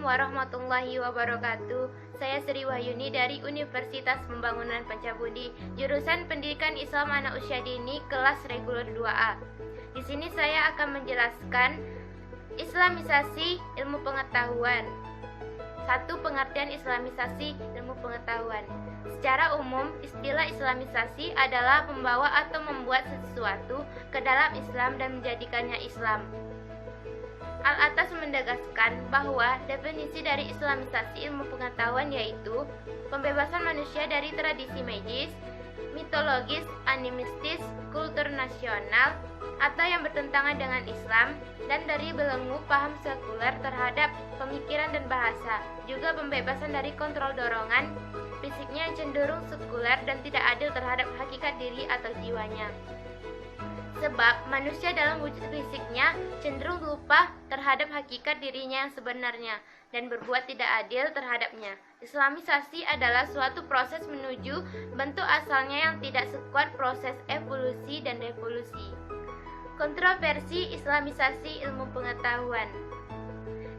warahmatullahi wabarakatuh. Saya Sri Wahyuni dari Universitas Pembangunan Pancabudi, jurusan Pendidikan Islam Anak Usia Dini, kelas reguler 2A. Di sini saya akan menjelaskan Islamisasi ilmu pengetahuan. 1. Pengertian Islamisasi ilmu pengetahuan. Secara umum, istilah Islamisasi adalah membawa atau membuat sesuatu ke dalam Islam dan menjadikannya Islam. Al-Atas menegaskan bahwa definisi dari Islamisasi ilmu pengetahuan yaitu pembebasan manusia dari tradisi magis, mitologis, animistis, kultur nasional, atau yang bertentangan dengan Islam, dan dari belenggu paham sekuler terhadap pemikiran dan bahasa, juga pembebasan dari kontrol dorongan fisiknya yang cenderung sekuler dan tidak adil terhadap hakikat diri atau jiwanya. Sebab manusia dalam wujud fisiknya cenderung lupa terhadap hakikat dirinya yang sebenarnya dan berbuat tidak adil terhadapnya. Islamisasi adalah suatu proses menuju bentuk asalnya yang tidak sekuat proses evolusi dan revolusi. Kontroversi Islamisasi ilmu pengetahuan.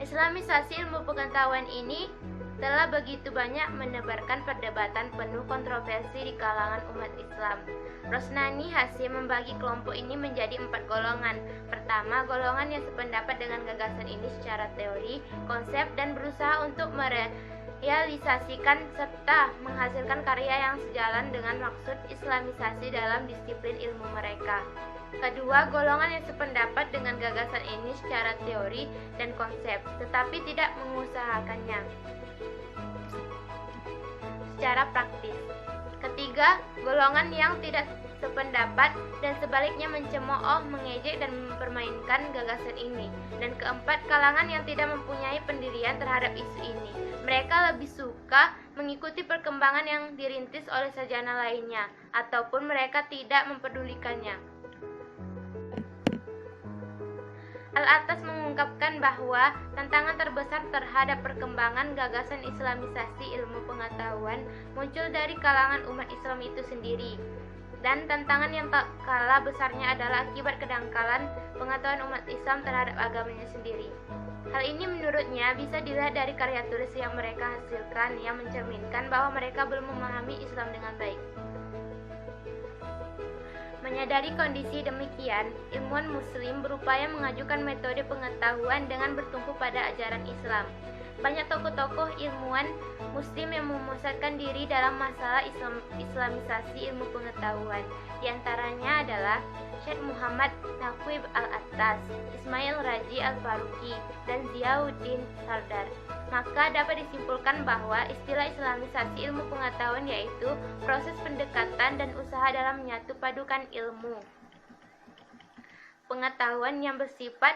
Islamisasi ilmu pengetahuan ini telah begitu banyak menebarkan perdebatan penuh kontroversi di kalangan umat Islam. Rosnani Hasyim membagi kelompok ini menjadi 4 golongan. Pertama, golongan yang sependapat dengan gagasan ini secara teori, konsep, dan berusaha untuk merealisasikan serta menghasilkan karya yang sejalan dengan maksud Islamisasi dalam disiplin ilmu mereka. Kedua, golongan yang sependapat dengan gagasan ini secara teori dan konsep, tetapi tidak mengusahakannya secara praktis. Ketiga, golongan yang tidak sependapat dan sebaliknya mencemooh, mengejek, dan mempermainkan gagasan ini. Dan keempat, kalangan yang tidak mempunyai pendirian terhadap isu ini. Mereka lebih suka mengikuti perkembangan yang dirintis oleh sarjana lainnya, ataupun mereka tidak mempedulikannya. Al-Atas mengungkapkan bahwa tantangan terbesar terhadap perkembangan gagasan Islamisasi ilmu pengetahuan muncul dari kalangan umat Islam itu sendiri. Dan tantangan yang tak kalah besarnya adalah akibat kedangkalan pengetahuan umat Islam terhadap agamanya sendiri. Hal ini menurutnya bisa dilihat dari karya tulis yang mereka hasilkan yang mencerminkan bahwa mereka belum memahami Islam dengan baik. Menyadari kondisi demikian, ilmuwan muslim berupaya mengajukan metode pengetahuan dengan bertumpu pada ajaran Islam. Banyak tokoh-tokoh ilmuwan muslim yang memusatkan diri dalam masalah Islamisasi ilmu pengetahuan. Di antaranya adalah Syekh Muhammad Naqib Al-Attas, Ismail Raji Al-Faruqi, dan Ziauddin Sardar. Maka dapat disimpulkan bahwa istilah Islamisasi ilmu pengetahuan yaitu proses pendekatan dan usaha dalam menyatu padukan ilmu pengetahuan yang bersifat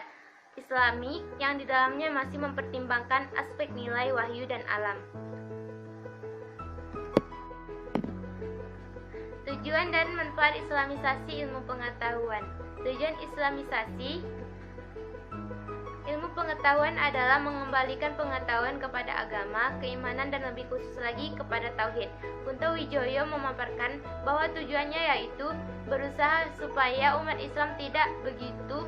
Islami yang di dalamnya masih mempertimbangkan aspek nilai wahyu dan alam. Tujuan dan manfaat Islamisasi ilmu pengetahuan. Tujuan Islamisasi ilmu pengetahuan adalah mengembalikan pengetahuan kepada agama, keimanan, dan lebih khusus lagi kepada tauhid. Kunto Wijoyo memaparkan bahwa tujuannya yaitu berusaha supaya umat Islam tidak begitu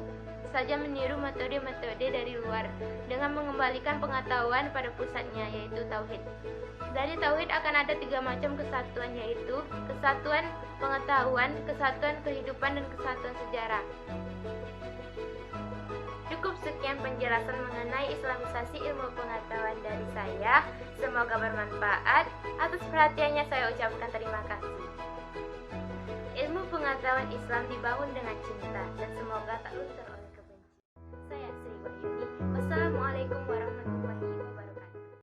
saja meniru metode-metode dari luar dengan mengembalikan pengetahuan pada pusatnya, yaitu tauhid. Dari tauhid akan ada 3 macam kesatuan, yaitu kesatuan pengetahuan, kesatuan kehidupan, dan kesatuan sejarah. Cukup sekian penjelasan mengenai Islamisasi ilmu pengetahuan dari saya. Semoga bermanfaat. Atas perhatiannya saya ucapkan terima kasih. Ilmu pengetahuan Islam dibangun dengan cinta dan semoga tak luntur.